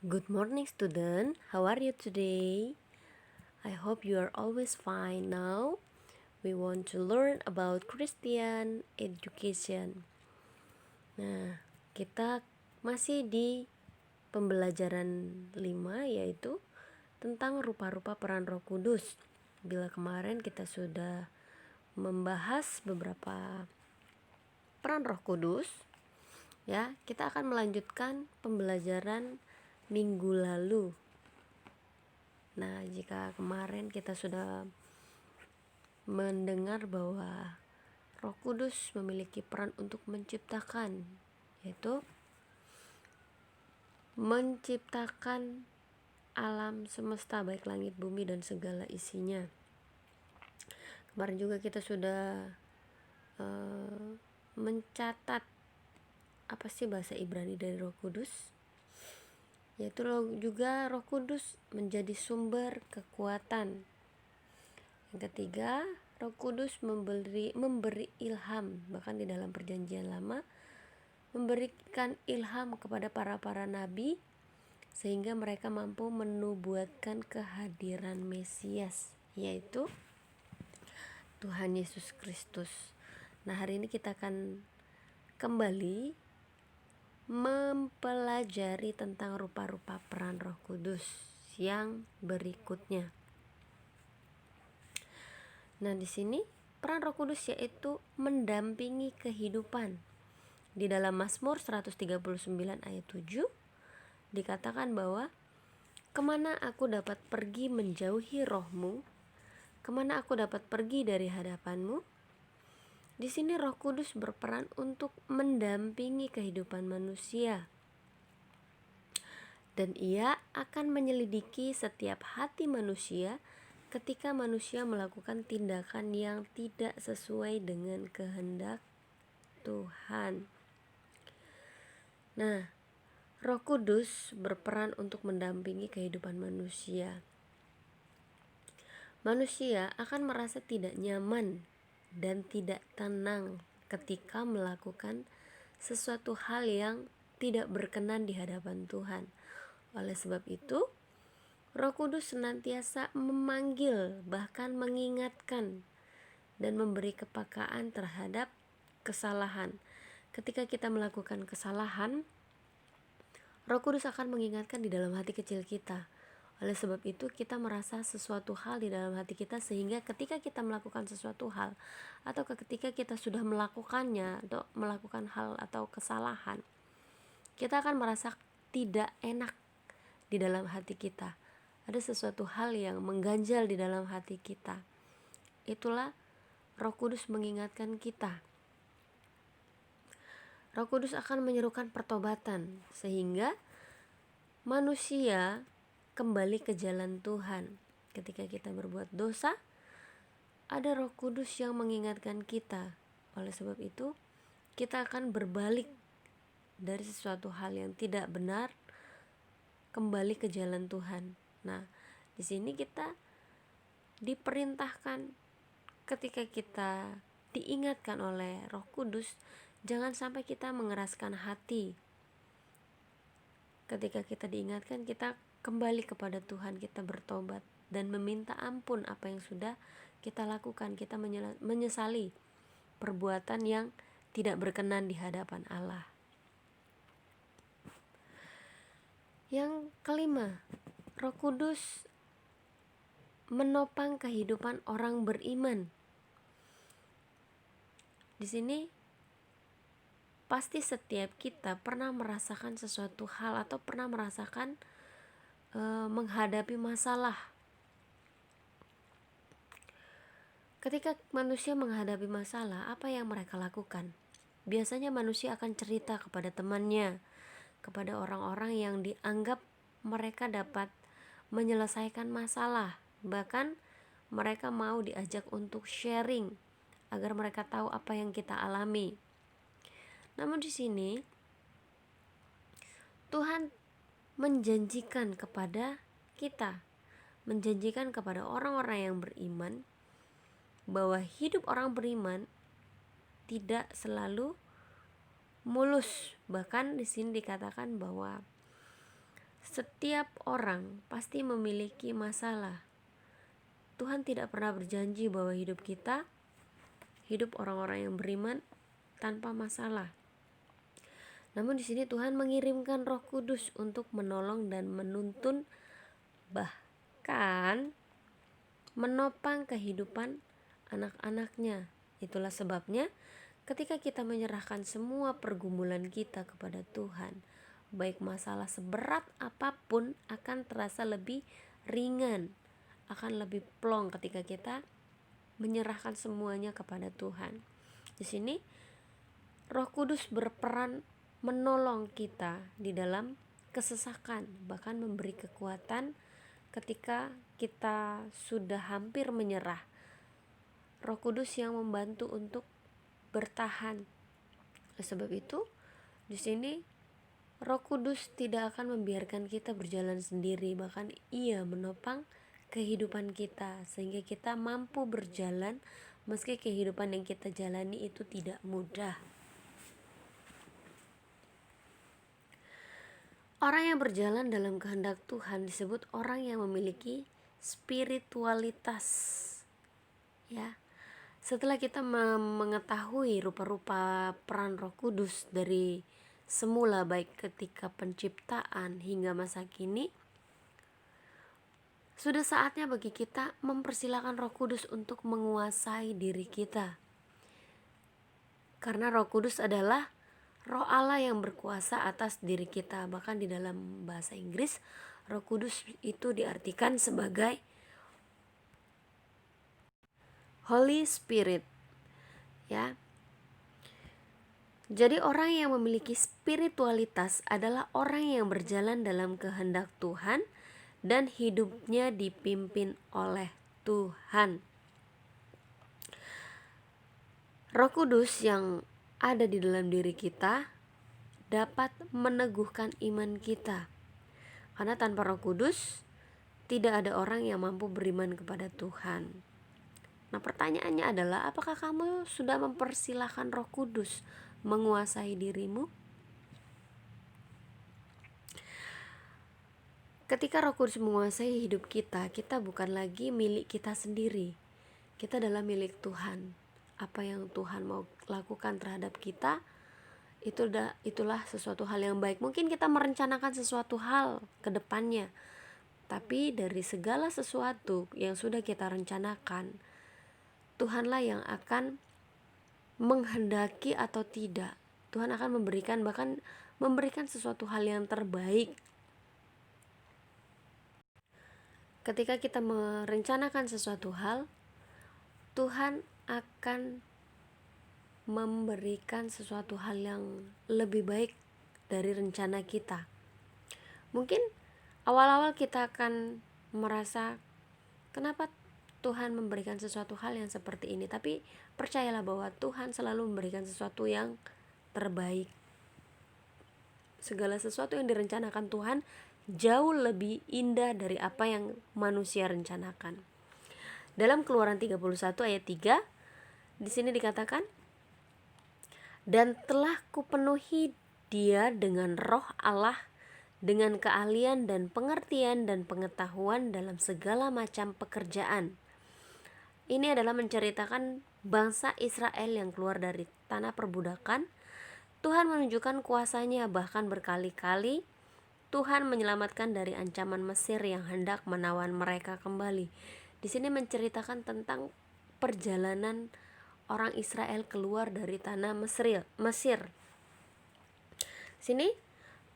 Good morning, student. How are you today? I hope you are always fine now. We want to learn about Christian education. Nah, kita masih di pembelajaran 5 yaitu tentang rupa-rupa peran Roh Kudus. Bila kemarin kita sudah membahas beberapa peran Roh Kudus, ya, kita akan melanjutkan pembelajaran minggu lalu. Nah, jika kemarin kita sudah mendengar bahwa Roh Kudus memiliki peran untuk menciptakan, yaitu menciptakan alam semesta baik langit, bumi, dan segala isinya. Kemarin juga kita sudah mencatat apa sih bahasa Ibrani dari Roh Kudus, yaitu juga Roh Kudus menjadi sumber kekuatan. Yang ketiga, Roh Kudus memberi ilham, bahkan di dalam perjanjian lama memberikan ilham kepada para nabi sehingga mereka mampu menubuatkan kehadiran Mesias, yaitu Tuhan Yesus Kristus. Nah, hari ini kita akan kembali mempelajari tentang rupa-rupa peran Roh Kudus yang berikutnya. Nah, di sini peran Roh Kudus yaitu mendampingi kehidupan. Di dalam Mazmur 139 ayat 7 dikatakan bahwa kemana aku dapat pergi menjauhi rohmu, kemana aku dapat pergi dari hadapanmu. Di sini Roh Kudus berperan untuk mendampingi kehidupan manusia, dan ia akan menyelidiki setiap hati manusia ketika manusia melakukan tindakan yang tidak sesuai dengan kehendak Tuhan. Nah, Roh Kudus berperan untuk mendampingi kehidupan manusia. Manusia akan merasa tidak nyaman dan tidak tenang ketika melakukan sesuatu hal yang tidak berkenan di hadapan Tuhan. Oleh sebab itu, Roh Kudus senantiasa memanggil, bahkan mengingatkan dan memberi kepekaan terhadap kesalahan. Ketika kita melakukan kesalahan, Roh Kudus akan mengingatkan di dalam hati kecil kita. Oleh sebab itu kita merasa sesuatu hal di dalam hati kita, sehingga ketika kita melakukan sesuatu hal atau ketika kita sudah melakukannya atau melakukan hal atau kesalahan, kita akan merasa tidak enak di dalam hati kita. Ada sesuatu hal yang mengganjal di dalam hati kita. Itulah Roh Kudus mengingatkan kita. Roh Kudus akan menyerukan pertobatan sehingga manusia kembali ke jalan Tuhan. Ketika kita berbuat dosa, ada Roh Kudus yang mengingatkan kita. Oleh sebab itu, kita akan berbalik dari sesuatu hal yang tidak benar, kembali ke jalan Tuhan. Nah, di sini kita diperintahkan ketika kita diingatkan oleh Roh Kudus, jangan sampai kita mengeraskan hati. Ketika kita diingatkan, kita kembali kepada Tuhan, kita bertobat dan meminta ampun apa yang sudah kita lakukan. Kita menyesali perbuatan yang tidak berkenan di hadapan Allah. Yang kelima, Roh Kudus menopang kehidupan orang beriman. Di sini pasti setiap kita pernah merasakan sesuatu hal atau pernah merasakan menghadapi masalah. Ketika manusia menghadapi masalah, apa yang mereka lakukan? Biasanya manusia akan cerita kepada temannya, kepada orang-orang yang dianggap mereka dapat menyelesaikan masalah. Bahkan mereka mau diajak untuk sharing agar mereka tahu apa yang kita alami. Namun di sini Tuhan menjanjikan kepada kita, menjanjikan kepada orang-orang yang beriman bahwa hidup orang beriman tidak selalu mulus. Bahkan di sini dikatakan bahwa Setiap orang pasti memiliki masalah. Tuhan tidak pernah berjanji bahwa hidup kita, hidup orang-orang yang beriman tanpa masalah. Namun di sini Tuhan mengirimkan Roh Kudus untuk menolong dan menuntun, bahkan menopang kehidupan anak-anaknya. Itulah sebabnya ketika kita menyerahkan semua pergumulan kita kepada Tuhan, baik masalah seberat apapun akan terasa lebih ringan, akan lebih plong ketika kita menyerahkan semuanya kepada Tuhan. Di sini Roh Kudus berperan menolong kita di dalam kesesakan, bahkan memberi kekuatan ketika kita sudah hampir menyerah. Roh Kudus yang membantu untuk bertahan. Oleh sebab itu, di sini Roh Kudus tidak akan membiarkan kita berjalan sendiri, bahkan Ia menopang kehidupan kita sehingga kita mampu berjalan meski kehidupan yang kita jalani itu tidak mudah. Orang yang berjalan dalam kehendak Tuhan disebut orang yang memiliki spiritualitas. Ya. Setelah kita mengetahui rupa-rupa peran Roh Kudus dari semula, baik ketika penciptaan hingga masa kini, sudah saatnya bagi kita mempersilahkan Roh Kudus untuk menguasai diri kita. Karena Roh Kudus adalah Roh Allah yang berkuasa atas diri kita. Bahkan di dalam bahasa Inggris, Roh Kudus itu diartikan sebagai Holy Spirit. Ya. Jadi orang yang memiliki spiritualitas adalah orang yang berjalan dalam kehendak Tuhan dan hidupnya dipimpin oleh Tuhan. Roh Kudus yang ada di dalam diri kita dapat meneguhkan iman kita. Karena tanpa Roh Kudus tidak ada orang yang mampu beriman kepada Tuhan. Nah, pertanyaannya adalah, apakah kamu sudah mempersilahkan Roh Kudus menguasai dirimu? Ketika Roh Kudus menguasai hidup kita, kita bukan lagi milik kita sendiri. Kita adalah milik Tuhan. Apa yang Tuhan mau lakukan terhadap kita, itulah sesuatu hal yang baik. Mungkin kita merencanakan sesuatu hal ke depannya, tapi dari segala sesuatu yang sudah kita rencanakan, Tuhanlah yang akan menghendaki atau tidak. Tuhan akan bahkan memberikan sesuatu hal yang terbaik. Ketika kita merencanakan sesuatu hal, Tuhan akan memberikan sesuatu hal yang lebih baik dari rencana kita. Mungkin awal-awal kita akan merasa, kenapa Tuhan memberikan sesuatu hal yang seperti ini? Tapi percayalah bahwa Tuhan selalu memberikan sesuatu yang terbaik. Segala sesuatu yang direncanakan Tuhan jauh lebih indah dari apa yang manusia rencanakan. Dalam Keluaran 31 ayat 3, di sini dikatakan, dan telah kupenuhi dia dengan roh Allah, dengan keahlian dan pengertian dan pengetahuan dalam segala macam pekerjaan. Ini adalah menceritakan bangsa Israel yang keluar dari tanah perbudakan. Tuhan menunjukkan kuasanya, bahkan berkali-kali Tuhan menyelamatkan dari ancaman Mesir yang hendak menawan mereka kembali. Di sini menceritakan tentang perjalanan orang Israel keluar dari tanah Mesir. Sini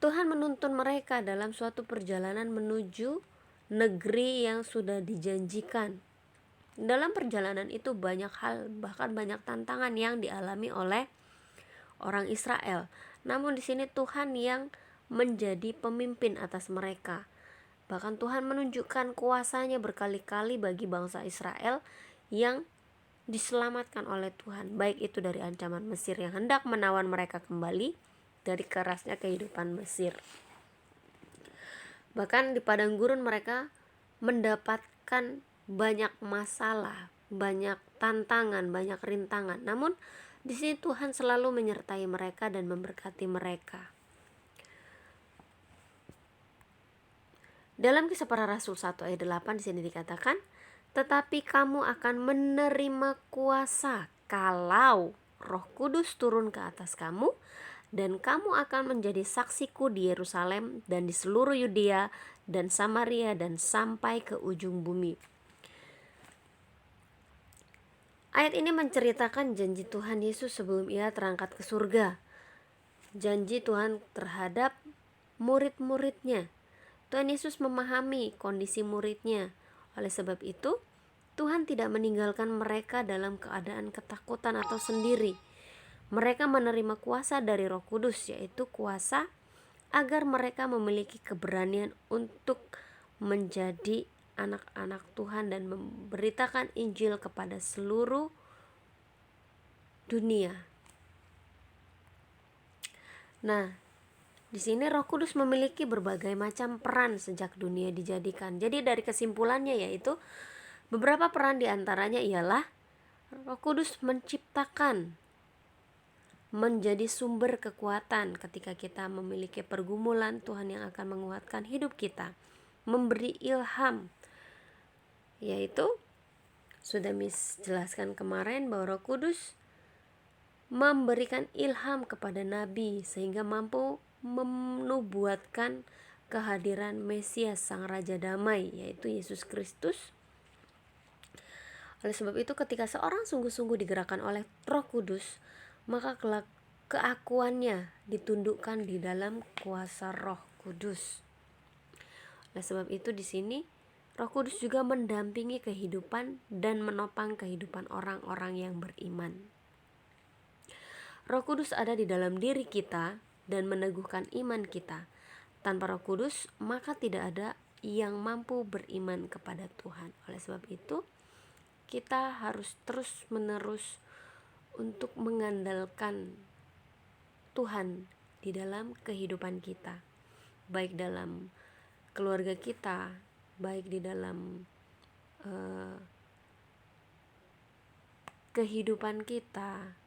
Tuhan menuntun mereka dalam suatu perjalanan menuju negeri yang sudah dijanjikan. Dalam perjalanan itu banyak hal, bahkan banyak tantangan yang dialami oleh orang Israel. Namun di sini Tuhan yang menjadi pemimpin atas mereka. Bahkan Tuhan menunjukkan kuasanya berkali-kali bagi bangsa Israel yang diselamatkan oleh Tuhan, baik itu dari ancaman Mesir yang hendak menawan mereka kembali dari kerasnya kehidupan Mesir. Bahkan di padang gurun mereka mendapatkan banyak masalah, banyak tantangan, banyak rintangan. Namun di sini Tuhan selalu menyertai mereka dan memberkati mereka. Dalam Kisah Para Rasul 1 ayat 8 di sini dikatakan, tetapi kamu akan menerima kuasa kalau Roh Kudus turun ke atas kamu, dan kamu akan menjadi saksiku di Yerusalem dan di seluruh Yudea dan Samaria dan sampai ke ujung bumi. Ayat ini menceritakan janji Tuhan Yesus sebelum ia terangkat ke surga. Janji Tuhan terhadap murid-muridnya. Tuhan Yesus memahami kondisi muridnya. Oleh sebab itu, Tuhan tidak meninggalkan mereka dalam keadaan ketakutan atau sendiri. Mereka menerima kuasa dari Roh Kudus, yaitu kuasa agar mereka memiliki keberanian untuk menjadi anak-anak Tuhan dan memberitakan Injil kepada seluruh dunia. Nah, di sini Roh Kudus memiliki berbagai macam peran sejak dunia dijadikan. Jadi dari kesimpulannya yaitu beberapa peran diantaranya ialah Roh Kudus menciptakan, menjadi sumber kekuatan ketika kita memiliki pergumulan. Tuhan yang akan menguatkan hidup kita, memberi ilham, yaitu sudah jelaskan kemarin bahwa Roh Kudus memberikan ilham kepada nabi sehingga mampu menubuatkan kehadiran Mesias sang Raja Damai, yaitu Yesus Kristus. Oleh sebab itu, ketika seorang sungguh-sungguh digerakkan oleh Roh Kudus, maka keakuannya ditundukkan di dalam kuasa Roh Kudus. Oleh sebab itu di sini Roh Kudus juga mendampingi kehidupan dan menopang kehidupan orang-orang yang beriman. Roh Kudus ada di dalam diri kita dan meneguhkan iman kita. Tanpa Roh Kudus, maka tidak ada yang mampu beriman kepada Tuhan. Oleh sebab itu, kita harus terus-menerus untuk mengandalkan Tuhan di dalam kehidupan kita, baik dalam keluarga kita, baik di dalam kehidupan kita,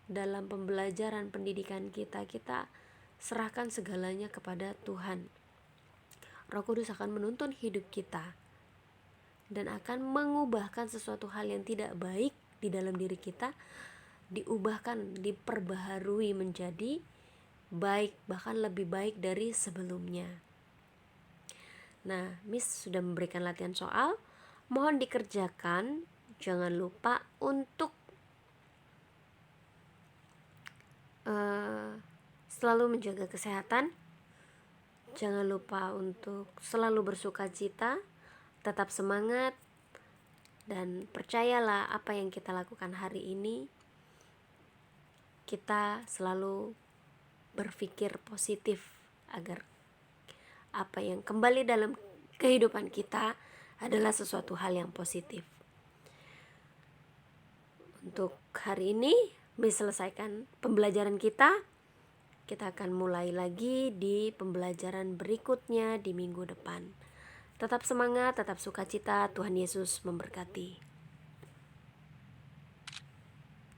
dalam pembelajaran pendidikan kita. Kita serahkan segalanya kepada Tuhan. Roh Kudus akan menuntun hidup kita dan akan mengubahkan sesuatu hal yang tidak baik di dalam diri kita, diubahkan, diperbaharui menjadi baik, bahkan lebih baik dari sebelumnya. Nah, Miss sudah memberikan latihan soal, mohon dikerjakan. Jangan lupa untuk selalu menjaga kesehatan. Jangan lupa untuk selalu bersuka cita, tetap semangat, dan percayalah apa yang kita lakukan hari ini, kita selalu berpikir positif agar apa yang kembali dalam kehidupan kita adalah sesuatu hal yang positif. Untuk hari ini, selesaikan pembelajaran kita. Kita akan mulai lagi di pembelajaran berikutnya di minggu depan. Tetap semangat, tetap sukacita. Tuhan Yesus memberkati.